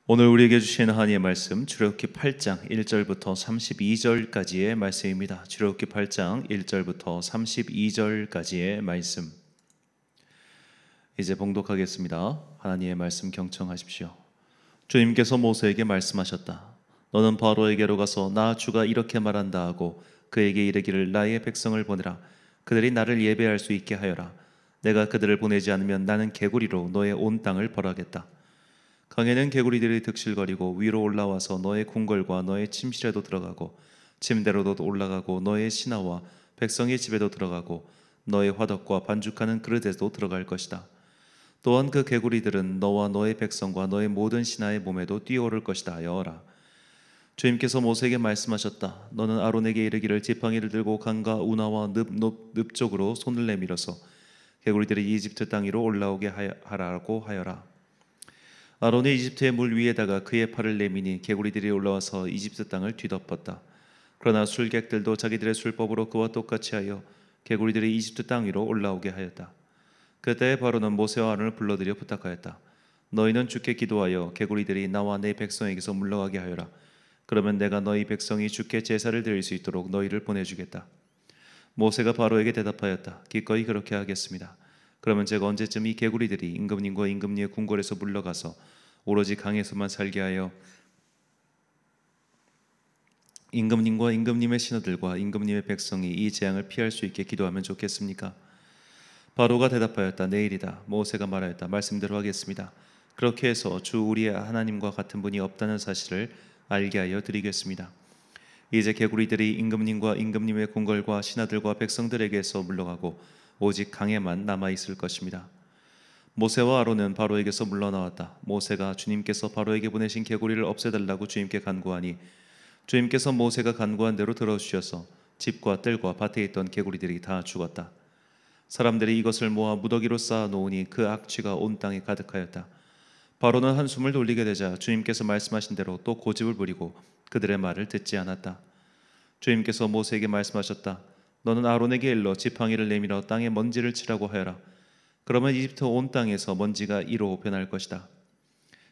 오늘 우리에게 주시는 하나님의 말씀 출애굽기 8장 1절부터 32절까지의 말씀입니다. 출애굽기 8장 1절부터 32절까지의 말씀. 이제 봉독하겠습니다. 하나님의 말씀 경청하십시오. 주님께서 모세에게 말씀하셨다. 너는 바로에게로 가서 나 주가 이렇게 말한다 하고 그에게 이르기를 나의 백성을 보내라. 그들이 나를 예배할 수 있게 하여라. 내가 그들을 보내지 않으면 나는 개구리로 너의 온 땅을 벌하겠다. 강에는 개구리들이 득실거리고 위로 올라와서 너의 궁궐과 너의 침실에도 들어가고 침대로도 올라가고 너의 신하와 백성의 집에도 들어가고 너의 화덕과 반죽하는 그릇에도 들어갈 것이다. 또한 그 개구리들은 너와 너의 백성과 너의 모든 신하의 몸에도 뛰어오를 것이다 하여라. 주님께서 모세에게 말씀하셨다. 너는 아론에게 이르기를 지팡이를 들고 강과 운하와 늪 쪽으로 손을 내밀어서 개구리들이 이집트 땅 위로 올라오게 하라고 하여라. 아론이 이집트의 물 위에다가 그의 팔을 내미니 개구리들이 올라와서 이집트 땅을 뒤덮었다. 그러나 술객들도 자기들의 술법으로 그와 똑같이 하여 개구리들이 이집트 땅 위로 올라오게 하였다. 그때 바로는 모세와 아론을 불러들여 부탁하였다. 너희는 주께 기도하여 개구리들이 나와 내 백성에게서 물러가게 하여라. 그러면 내가 너희 백성이 주께 제사를 드릴 수 있도록 너희를 보내주겠다. 모세가 바로에게 대답하였다. 기꺼이 그렇게 하겠습니다. 그러면 제가 언제쯤 이 개구리들이 임금님과 임금님의 궁궐에서 물러가서 오로지 강에서만 살게 하여 임금님과 임금님의 신하들과 임금님의 백성이 이 재앙을 피할 수 있게 기도하면 좋겠습니까? 바로가 대답하였다. 내일이다. 모세가 말하였다. 말씀대로 하겠습니다. 그렇게 해서 주 우리의 하나님과 같은 분이 없다는 사실을 알게 하여 드리겠습니다. 이제 개구리들이 임금님과 임금님의 궁궐과 신하들과 백성들에게서 물러가고 오직 강에만 남아있을 것입니다. 모세와 아론은 바로에게서 물러나왔다. 모세가 주님께서 바로에게 보내신 개구리를 없애달라고 주님께 간구하니 주님께서 모세가 간구한 대로 들어주셔서 집과 뜰과 밭에 있던 개구리들이 다 죽었다. 사람들이 이것을 모아 무더기로 쌓아 놓으니 그 악취가 온 땅에 가득하였다. 바로는 한숨을 돌리게 되자 주님께서 말씀하신 대로 또 고집을 부리고 그들의 말을 듣지 않았다. 주님께서 모세에게 말씀하셨다. 너는 아론에게 일러 지팡이를 내밀어 땅에 먼지를 치라고 하여라. 그러면 이집트 온 땅에서 먼지가 이로 변할 것이다.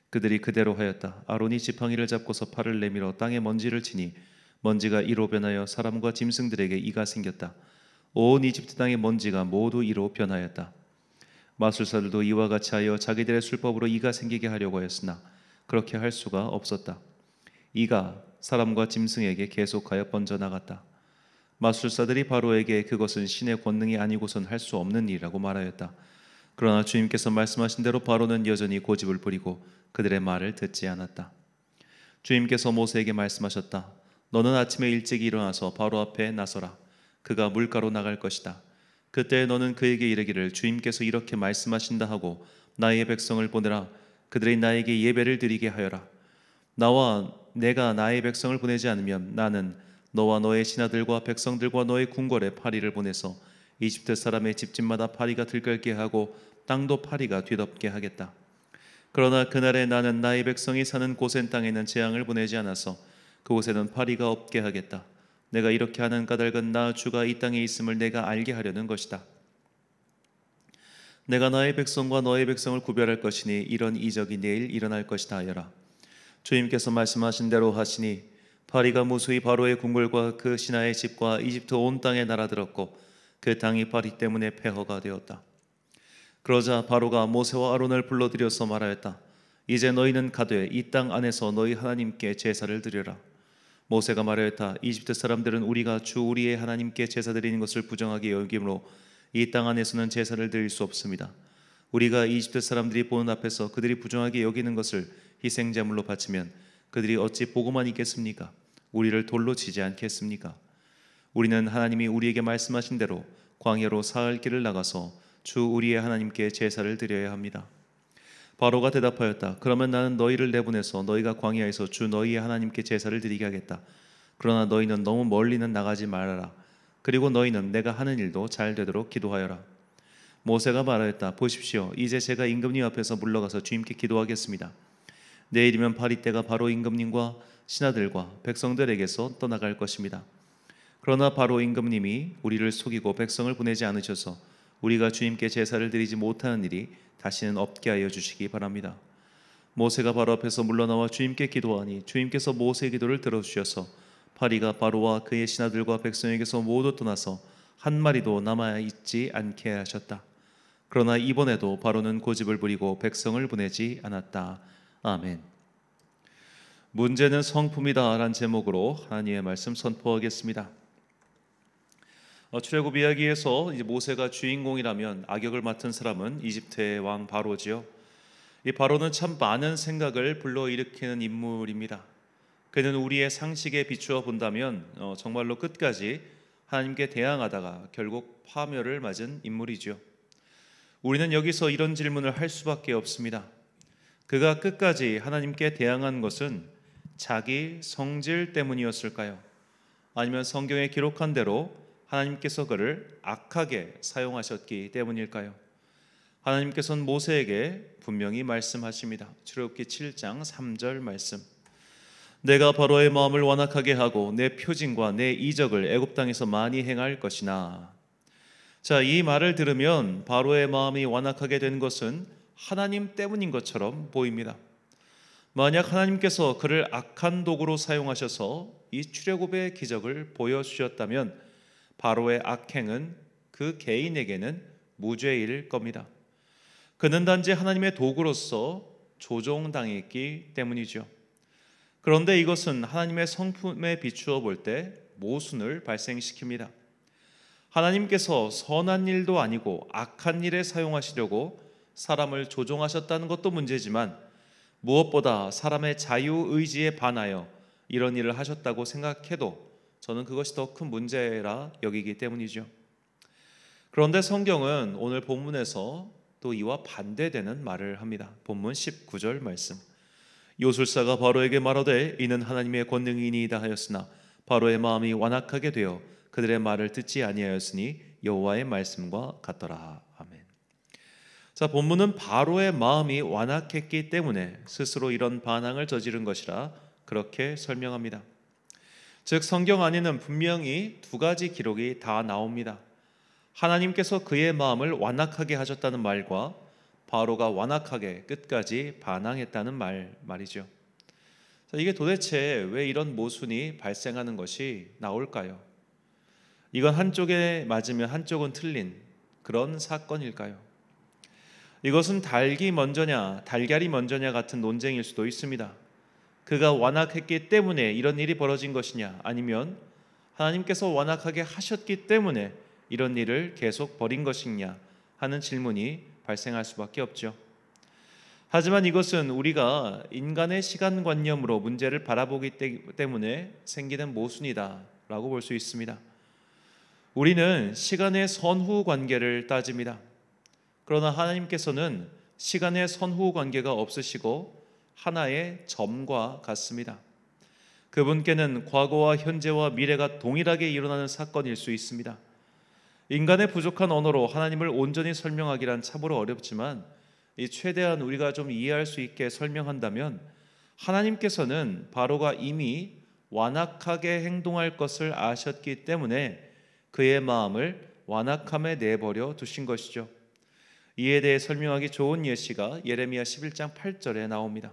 그들이 그대로 하였다. 아론이 지팡이를 잡고서 팔을 내밀어 땅에 먼지를 치니 먼지가 이로 변하여 사람과 짐승들에게 이가 생겼다. 온 이집트 땅의 먼지가 모두 이로 변하였다. 마술사들도 이와 같이 하여 자기들의 술법으로 이가 생기게 하려고 하였으나 그렇게 할 수가 없었다. 이가 사람과 짐승에게 계속하여 번져나갔다. 마술사들이 바로에게 그것은 신의 권능이 아니고선 할 수 없는 일이라고 말하였다. 그러나 주님께서 말씀하신 대로 바로는 여전히 고집을 부리고 그들의 말을 듣지 않았다. 주님께서 모세에게 말씀하셨다. 너는 아침에 일찍 일어나서 바로 앞에 나서라. 그가 물가로 나갈 것이다. 그때 너는 그에게 이르기를 주님께서 이렇게 말씀하신다 하고 나의 백성을 보내라. 그들이 나에게 예배를 드리게 하여라. 내가 나의 백성을 보내지 않으면 나는 너와 너의 신하들과 백성들과 너의 궁궐에 파리를 보내서 이집트 사람의 집집마다 파리가 들끓게 하고 땅도 파리가 뒤덮게 하겠다. 그러나 그날에 나는 나의 백성이 사는 고센 땅에는 재앙을 보내지 않아서 그곳에는 파리가 없게 하겠다. 내가 이렇게 하는 까닭은 나 주가 이 땅에 있음을 내가 알게 하려는 것이다. 내가 나의 백성과 너의 백성을 구별할 것이니 이런 이적이 내일 일어날 것이다 하여라. 주님께서 말씀하신 대로 하시니 파리가 무수히 바로의 궁궐과 그 신하의 집과 이집트 온 땅에 날아들었고 그 땅이 파리 때문에 폐허가 되었다. 그러자 바로가 모세와 아론을 불러들여서 말하였다. 이제 너희는 가되 이 땅 안에서 너희 하나님께 제사를 드려라. 모세가 말하였다. 이집트 사람들은 우리가 주 우리의 하나님께 제사 드리는 것을 부정하게 여기므로 이 땅 안에서는 제사를 드릴 수 없습니다. 우리가 이집트 사람들이 보는 앞에서 그들이 부정하게 여기는 것을 희생제물로 바치면 그들이 어찌 보고만 있겠습니까? 우리를 돌로 치지 않겠습니까? 우리는 하나님이 우리에게 말씀하신 대로 광야로 사흘 길을 나가서 주 우리의 하나님께 제사를 드려야 합니다. 바로가 대답하였다. 그러면 나는 너희를 내보내서 너희가 광야에서 주 너희의 하나님께 제사를 드리게 하겠다. 그러나 너희는 너무 멀리는 나가지 말아라. 그리고 너희는 내가 하는 일도 잘 되도록 기도하여라. 모세가 말하였다. 보십시오. 이제 제가 임금님 앞에서 물러가서 주님께 기도하겠습니다. 내일이면 파리 때가 바로 임금님과 신하들과 백성들에게서 떠나갈 것입니다. 그러나 바로 임금님이 우리를 속이고 백성을 보내지 않으셔서 우리가 주님께 제사를 드리지 못하는 일이 다시는 없게 하여 주시기 바랍니다. 모세가 바로 앞에서 물러나와 주님께 기도하니 주님께서 모세의 기도를 들어주셔서 파리가 바로와 그의 신하들과 백성에게서 모두 떠나서 한 마리도 남아 있지 않게 하셨다. 그러나 이번에도 바로는 고집을 부리고 백성을 보내지 않았다. 아멘. 문제는 성품이다 라는 제목으로 하나님의 말씀 선포하겠습니다. 출애굽 이야기에서 이제 모세가 주인공이라면 악역을 맡은 사람은 이집트의 왕 바로지요. 이 바로는 참 많은 생각을 불러일으키는 인물입니다. 그는 우리의 상식에 비추어 본다면 정말로 끝까지 하나님께 대항하다가 결국 파멸을 맞은 인물이죠. 우리는 여기서 이런 질문을 할 수밖에 없습니다. 그가 끝까지 하나님께 대항한 것은 자기 성질 때문이었을까요? 아니면 성경에 기록한 대로 하나님께서 그를 악하게 사용하셨기 때문일까요? 하나님께서는 모세에게 분명히 말씀하십니다. 출애굽기 7장 3절 말씀. 내가 바로의 마음을 완악하게 하고 내 표징과 내 이적을 애굽 땅에서 많이 행할 것이나. 자, 이 말을 들으면 바로의 마음이 완악하게 된 것은 하나님 때문인 것처럼 보입니다. 만약 하나님께서 그를 악한 도구로 사용하셔서 이 출애굽의 기적을 보여주셨다면 바로의 악행은 그 개인에게는 무죄일 겁니다. 그는 단지 하나님의 도구로서 조종당했기 때문이죠. 그런데 이것은 하나님의 성품에 비추어 볼 때 모순을 발생시킵니다. 하나님께서 선한 일도 아니고 악한 일에 사용하시려고 사람을 조종하셨다는 것도 문제지만 무엇보다 사람의 자유의지에 반하여 이런 일을 하셨다고 생각해도 저는 그것이 더 큰 문제라 여기기 때문이죠. 그런데 성경은 오늘 본문에서 또 이와 반대되는 말을 합니다. 본문 19절 말씀. 요술사가 바로에게 말하되 이는 하나님의 권능이니이다 하였으나 바로의 마음이 완악하게 되어 그들의 말을 듣지 아니하였으니 여호와의 말씀과 같더라. 아멘. 자, 본문은 바로의 마음이 완악했기 때문에 스스로 이런 반항을 저지른 것이라 그렇게 설명합니다. 즉 성경 안에는 분명히 두 가지 기록이 다 나옵니다. 하나님께서 그의 마음을 완악하게 하셨다는 말과 바로가 완악하게 끝까지 반항했다는 말이죠. 자, 이게 도대체 왜 이런 모순이 발생하는 것이 나올까요? 이건 한쪽에 맞으면 한쪽은 틀린 그런 사건일까요? 이것은 닭이 먼저냐 달걀이 먼저냐 같은 논쟁일 수도 있습니다. 그가 완악했기 때문에 이런 일이 벌어진 것이냐, 아니면 하나님께서 완악하게 하셨기 때문에 이런 일을 계속 벌인 것이냐 하는 질문이 발생할 수밖에 없죠. 하지만 이것은 우리가 인간의 시간관념으로 문제를 바라보기 때문에 생기는 모순이다라고 볼 수 있습니다. 우리는 시간의 선후 관계를 따집니다. 그러나 하나님께서는 시간의 선후 관계가 없으시고 하나의 점과 같습니다. 그분께는 과거와 현재와 미래가 동일하게 일어나는 사건일 수 있습니다. 인간의 부족한 언어로 하나님을 온전히 설명하기란 참으로 어렵지만 최대한 우리가 좀 이해할 수 있게 설명한다면 하나님께서는 바로가 이미 완악하게 행동할 것을 아셨기 때문에 그의 마음을 완악함에 내버려 두신 것이죠. 이에 대해 설명하기 좋은 예시가 예레미야 11장 8절에 나옵니다.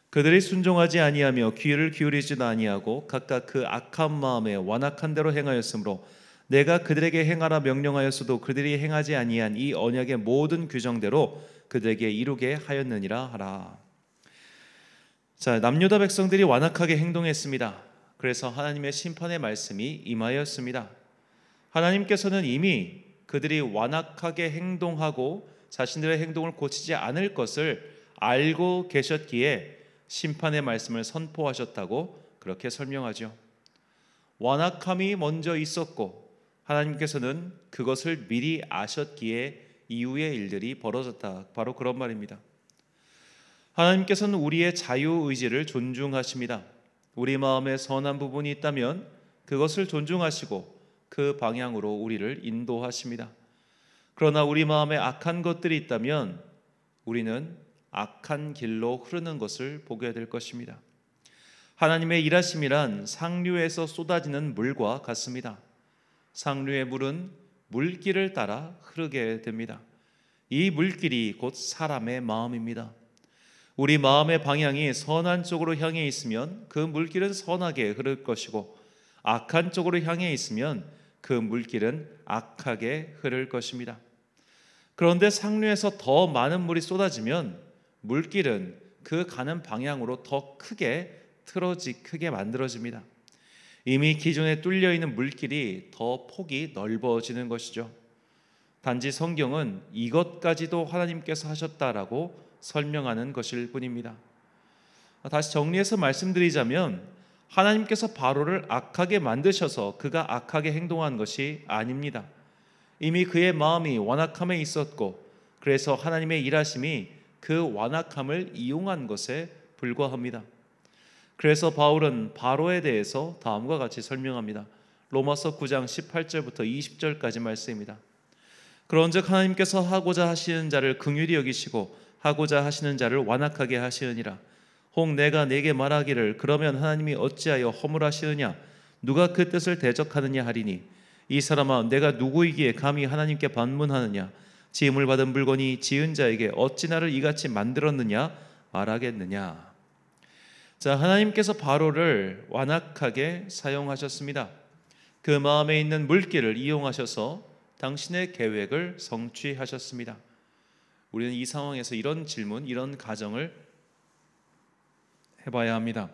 그들이 순종하지 아니하며 귀를 기울이지도 아니하고 각각 그 악한 마음에 완악한 대로 행하였으므로 내가 그들에게 행하라 명령하였어도 그들이 행하지 아니한 이 언약의 모든 규정대로 그들에게 이루게 하였느니라 하라. 자, 남유다 백성들이 완악하게 행동했습니다. 그래서 하나님의 심판의 말씀이 임하였습니다. 하나님께서는 이미 그들이 완악하게 행동하고 자신들의 행동을 고치지 않을 것을 알고 계셨기에 심판의 말씀을 선포하셨다고 그렇게 설명하죠. 완악함이 먼저 있었고 하나님께서는 그것을 미리 아셨기에 이후의 일들이 벌어졌다. 바로 그런 말입니다. 하나님께서는 우리의 자유의지를 존중하십니다. 우리 마음에 선한 부분이 있다면 그것을 존중하시고 그 방향으로 우리를 인도하십니다. 그러나 우리 마음에 악한 것들이 있다면 우리는 악한 길로 흐르는 것을 보게 될 것입니다. 하나님의 일하심이란 상류에서 쏟아지는 물과 같습니다. 상류의 물은 물길을 따라 흐르게 됩니다. 이 물길이 곧 사람의 마음입니다. 우리 마음의 방향이 선한 쪽으로 향해 있으면 그 물길은 선하게 흐를 것이고, 악한 쪽으로 향해 있으면 그 물길은 악하게 흐를 것입니다. 그런데 상류에서 더 많은 물이 쏟아지면 물길은 그 가는 방향으로 더 크게 만들어집니다. 이미 기존에 뚫려 있는 물길이 더 폭이 넓어지는 것이죠. 단지 성경은 이것까지도 하나님께서 하셨다라고 설명하는 것일 뿐입니다. 다시 정리해서 말씀드리자면, 하나님께서 바로를 악하게 만드셔서 그가 악하게 행동한 것이 아닙니다. 이미 그의 마음이 완악함에 있었고, 그래서 하나님의 일하심이 그 완악함을 이용한 것에 불과합니다. 그래서 바울은 바로에 대해서 다음과 같이 설명합니다. 로마서 9장 18절부터 20절까지 말씀입니다. 그런즉 하나님께서 하고자 하시는 자를 긍휼히 여기시고 하고자 하시는 자를 완악하게 하시느니라. 혹 내가 네게 말하기를 그러면 하나님이 어찌하여 허물하시느냐, 누가 그 뜻을 대적하느냐 하리니, 이 사람아 내가 누구이기에 감히 하나님께 반문하느냐, 지음을 받은 물건이 지은 자에게 어찌 나를 이같이 만들었느냐 말하겠느냐. 자, 하나님께서 바로를 완악하게 사용하셨습니다. 그 마음에 있는 물길을 이용하셔서 당신의 계획을 성취하셨습니다. 우리는 이 상황에서 이런 질문, 이런 가정을 해봐야 합니다.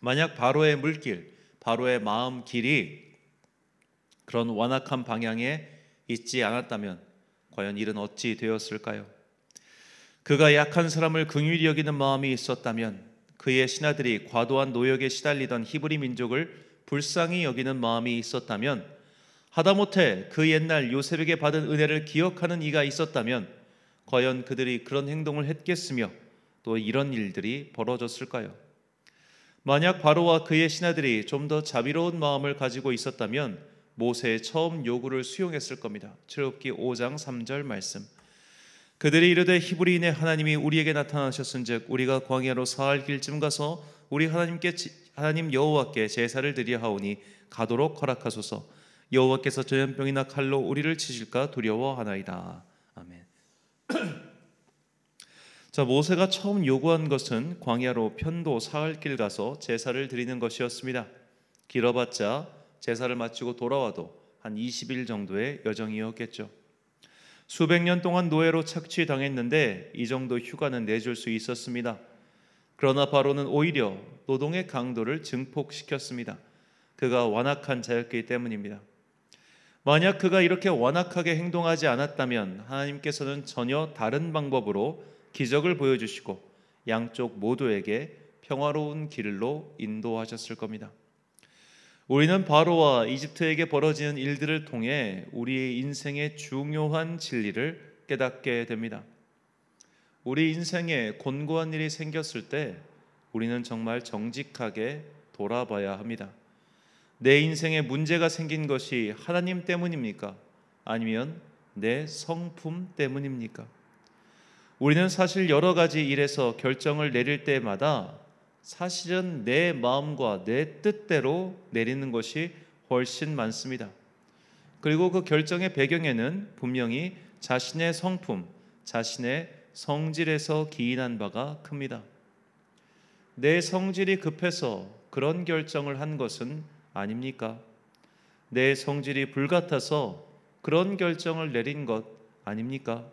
만약 바로의 물길, 바로의 마음 길이 그런 완악한 방향에 있지 않았다면 과연 일은 어찌 되었을까요? 그가 약한 사람을 긍휼히 여기는 마음이 있었다면, 그의 신하들이 과도한 노역에 시달리던 히브리 민족을 불쌍히 여기는 마음이 있었다면, 하다못해 그 옛날 요셉에게 받은 은혜를 기억하는 이가 있었다면 과연 그들이 그런 행동을 했겠으며 또 이런 일들이 벌어졌을까요? 만약 바로와 그의 신하들이 좀 더 자비로운 마음을 가지고 있었다면 모세의 처음 요구를 수용했을 겁니다. 출애굽기 5장 3절 말씀. 그들이 이르되 히브리인의 하나님이 우리에게 나타나셨은즉 우리가 광야로 사흘 길쯤 가서 우리 하나님 여호와께 제사를 드려 하오니 가도록 허락하소서. 여호와께서 전염병이나 칼로 우리를 치실까 두려워하나이다. 아멘. 자, 모세가 처음 요구한 것은 광야로 편도 사흘길 가서 제사를 드리는 것이었습니다. 길어봤자 제사를 마치고 돌아와도 한 20일 정도의 여정이었겠죠. 수백 년 동안 노예로 착취당했는데 이 정도 휴가는 내줄 수 있었습니다. 그러나 바로는 오히려 노동의 강도를 증폭시켰습니다. 그가 완악한 자였기 때문입니다. 만약 그가 이렇게 완악하게 행동하지 않았다면 하나님께서는 전혀 다른 방법으로 기적을 보여주시고 양쪽 모두에게 평화로운 길로 인도하셨을 겁니다. 우리는 바로와 이집트에게 벌어지는 일들을 통해 우리의 인생의 중요한 진리를 깨닫게 됩니다. 우리 인생에 곤고한 일이 생겼을 때 우리는 정말 정직하게 돌아봐야 합니다. 내 인생에 문제가 생긴 것이 하나님 때문입니까? 아니면 내 성품 때문입니까? 우리는 사실 여러 가지 일에서 결정을 내릴 때마다 사실은 내 마음과 내 뜻대로 내리는 것이 훨씬 많습니다. 그리고 그 결정의 배경에는 분명히 자신의 성품, 자신의 성질에서 기인한 바가 큽니다. 내 성질이 급해서 그런 결정을 한 것은 아닙니까? 내 성질이 불같아서 그런 결정을 내린 것 아닙니까?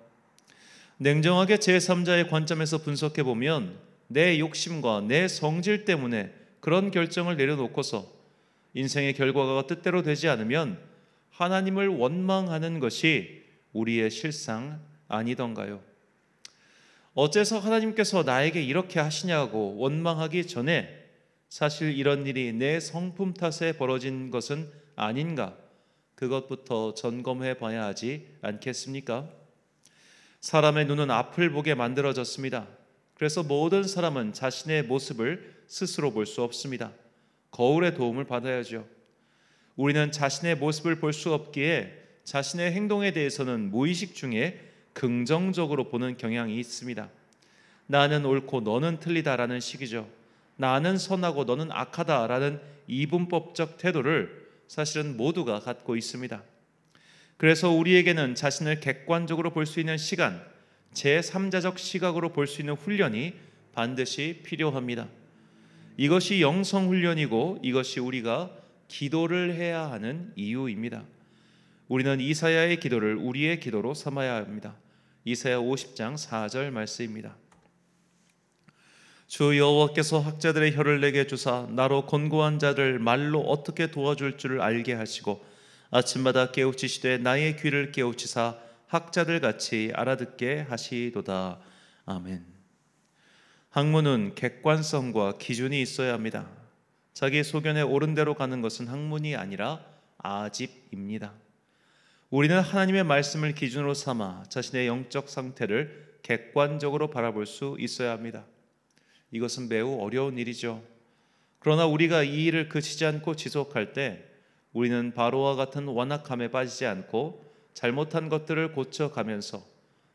냉정하게 제3자의 관점에서 분석해 보면 내 욕심과 내 성질 때문에 그런 결정을 내려놓고서 인생의 결과가 뜻대로 되지 않으면 하나님을 원망하는 것이 우리의 실상 아니던가요? 어째서 하나님께서 나에게 이렇게 하시냐고 원망하기 전에 사실 이런 일이 내 성품 탓에 벌어진 것은 아닌가, 그것부터 점검해 봐야 하지 않겠습니까? 사람의 눈은 앞을 보게 만들어졌습니다. 그래서 모든 사람은 자신의 모습을 스스로 볼 수 없습니다. 거울의 도움을 받아야죠. 우리는 자신의 모습을 볼 수 없기에 자신의 행동에 대해서는 무의식 중에 긍정적으로 보는 경향이 있습니다. 나는 옳고 너는 틀리다라는 식이죠. 나는 선하고 너는 악하다라는 이분법적 태도를 사실은 모두가 갖고 있습니다. 그래서 우리에게는 자신을 객관적으로 볼 수 있는 시간, 제3자적 시각으로 볼 수 있는 훈련이 반드시 필요합니다. 이것이 영성 훈련이고 이것이 우리가 기도를 해야 하는 이유입니다. 우리는 이사야의 기도를 우리의 기도로 삼아야 합니다. 이사야 50장 4절 말씀입니다. 주 여호와께서 학자들의 혀를 내게 주사 나로 곤고한 자를 말로 어떻게 도와줄 줄을 알게 하시고 아침마다 깨우치시되 나의 귀를 깨우치사 학자들 같이 알아듣게 하시도다. 아멘. 학문은 객관성과 기준이 있어야 합니다. 자기 소견에 옳은 대로 가는 것은 학문이 아니라 아집입니다. 우리는 하나님의 말씀을 기준으로 삼아 자신의 영적 상태를 객관적으로 바라볼 수 있어야 합니다. 이것은 매우 어려운 일이죠. 그러나 우리가 이 일을 그치지 않고 지속할 때 우리는 바로와 같은 완악함에 빠지지 않고 잘못한 것들을 고쳐가면서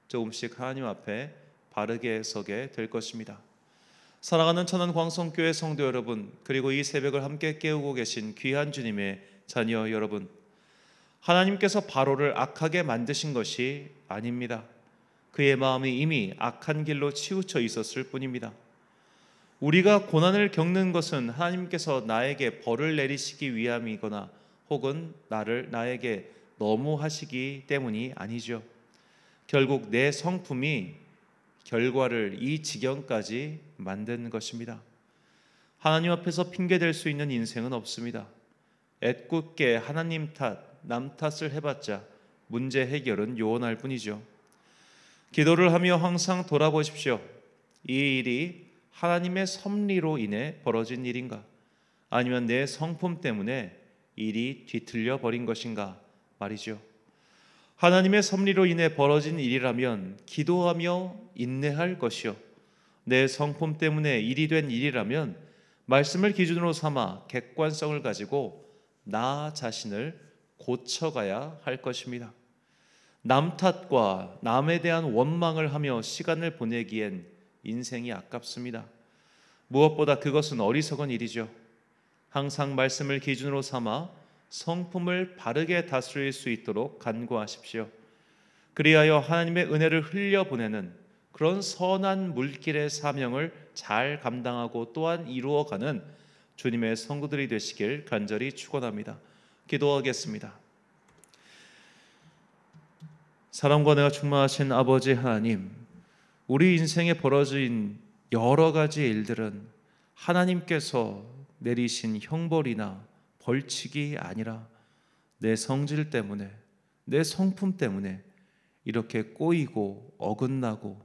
조금씩 하나님 앞에 바르게 서게 될 것입니다. 사랑하는 천안광성교회 성도 여러분, 그리고 이 새벽을 함께 깨우고 계신 귀한 주님의 자녀 여러분, 하나님께서 바로를 악하게 만드신 것이 아닙니다. 그의 마음이 이미 악한 길로 치우쳐 있었을 뿐입니다. 우리가 고난을 겪는 것은 하나님께서 나에게 벌을 내리시기 위함이거나 혹은 나에게 너무 하시기 때문이 아니죠. 결국 내 성품이 결과를 이 지경까지 만든 것입니다. 하나님 앞에서 핑계댈 수 있는 인생은 없습니다. 애꿎게 하나님 탓, 남 탓을 해봤자 문제 해결은 요원할 뿐이죠. 기도를 하며 항상 돌아보십시오. 이 일이 하나님의 섭리로 인해 벌어진 일인가? 아니면 내 성품 때문에 일이 뒤틀려 버린 것인가 말이죠. 하나님의 섭리로 인해 벌어진 일이라면 기도하며 인내할 것이요, 내 성품 때문에 일이 된 일이라면 말씀을 기준으로 삼아 객관성을 가지고 나 자신을 고쳐가야 할 것입니다. 남 탓과 남에 대한 원망을 하며 시간을 보내기엔 인생이 아깝습니다. 무엇보다 그것은 어리석은 일이죠. 항상 말씀을 기준으로 삼아 성품을 바르게 다스릴 수 있도록 간구하십시오. 그리하여 하나님의 은혜를 흘려보내는 그런 선한 물길의 사명을 잘 감당하고 또한 이루어가는 주님의 성도들이 되시길 간절히 축원합니다. 기도하겠습니다. 사랑과 은혜가 충만하신 아버지 하나님, 우리 인생에 벌어진 여러 가지 일들은 하나님께서 내리신 형벌이나 벌칙이 아니라 내 성질 때문에, 내 성품 때문에 이렇게 꼬이고 어긋나고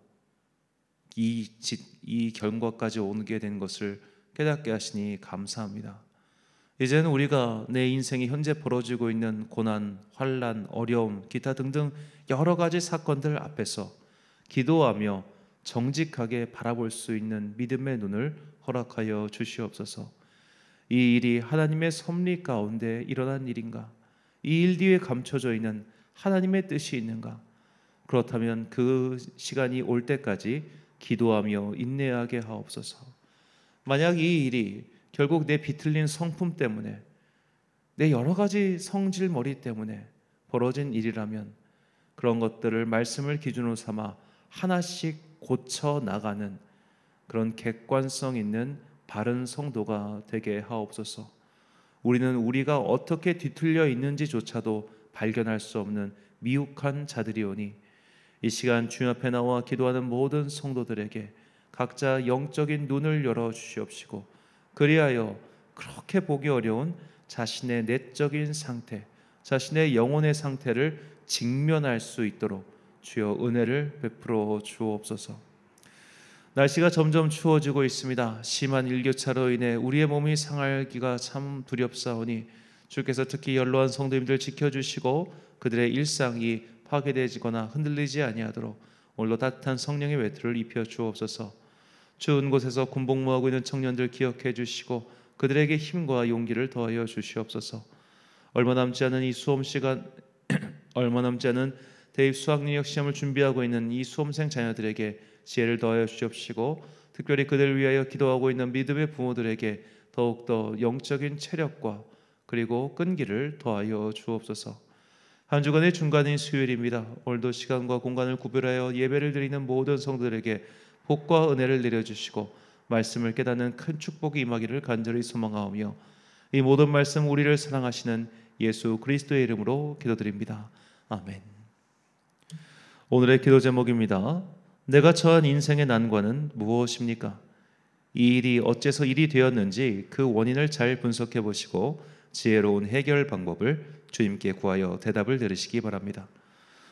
이 결과까지 오게 된 것을 깨닫게 하시니 감사합니다. 이제는 우리가 내 인생이 현재 벌어지고 있는 고난, 환난, 어려움, 기타 등등 여러 가지 사건들 앞에서 기도하며 정직하게 바라볼 수 있는 믿음의 눈을 허락하여 주시옵소서. 이 일이 하나님의 섭리 가운데 일어난 일인가? 이 일 뒤에 감춰져 있는 하나님의 뜻이 있는가? 그렇다면 그 시간이 올 때까지 기도하며 인내하게 하옵소서. 만약 이 일이 결국 내 비틀린 성품 때문에, 내 여러 가지 성질머리 때문에 벌어진 일이라면 그런 것들을 말씀을 기준으로 삼아 하나씩 고쳐 나가는 그런 객관성 있는 바른 성도가 되게 하옵소서. 우리는 우리가 어떻게 뒤틀려 있는지조차도 발견할 수 없는 미혹한 자들이오니 이 시간 주님 앞에 나와 기도하는 모든 성도들에게 각자 영적인 눈을 열어 주시옵시고, 그리하여 그렇게 보기 어려운 자신의 내적인 상태, 자신의 영혼의 상태를 직면할 수 있도록 주여 은혜를 베풀어 주옵소서. 날씨가 점점 추워지고 있습니다. 심한 일교차로 인해 우리의 몸이 상하기가 참 두렵사오니 주께서 특히 연로한 성도님들 지켜주시고 그들의 일상이 파괴되지거나 흔들리지 아니하도록 오늘도 따뜻한 성령의 외투를 입혀 주옵소서. 추운 곳에서 군복무하고 있는 청년들 기억해 주시고 그들에게 힘과 용기를 더하여 주시옵소서. 얼마 남지 않은 이 수험 시간, 얼마 남지 않은 대입 수학능력 시험을 준비하고 있는 이 수험생 자녀들에게 지혜를 더하여 주옵시고, 특별히 그들을 위하여 기도하고 있는 믿음의 부모들에게 더욱더 영적인 체력과 그리고 끈기를 더하여 주옵소서. 한 주간의 중간인 수요일입니다. 오늘도 시간과 공간을 구별하여 예배를 드리는 모든 성도들에게 복과 은혜를 내려주시고 말씀을 깨닫는 큰 축복이 임하기를 간절히 소망하오며 이 모든 말씀 우리를 사랑하시는 예수 그리스도의 이름으로 기도드립니다. 아멘. 오늘의 기도 제목입니다. 내가 처한 인생의 난관은 무엇입니까? 이 일이 어째서 일이 되었는지 그 원인을 잘 분석해 보시고 지혜로운 해결 방법을 주님께 구하여 대답을 들으시기 바랍니다.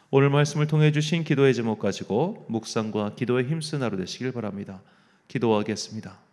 오늘 말씀을 통해 주신 기도의 제목 가지고 묵상과 기도에 힘쓴 하루 되시길 바랍니다. 기도하겠습니다.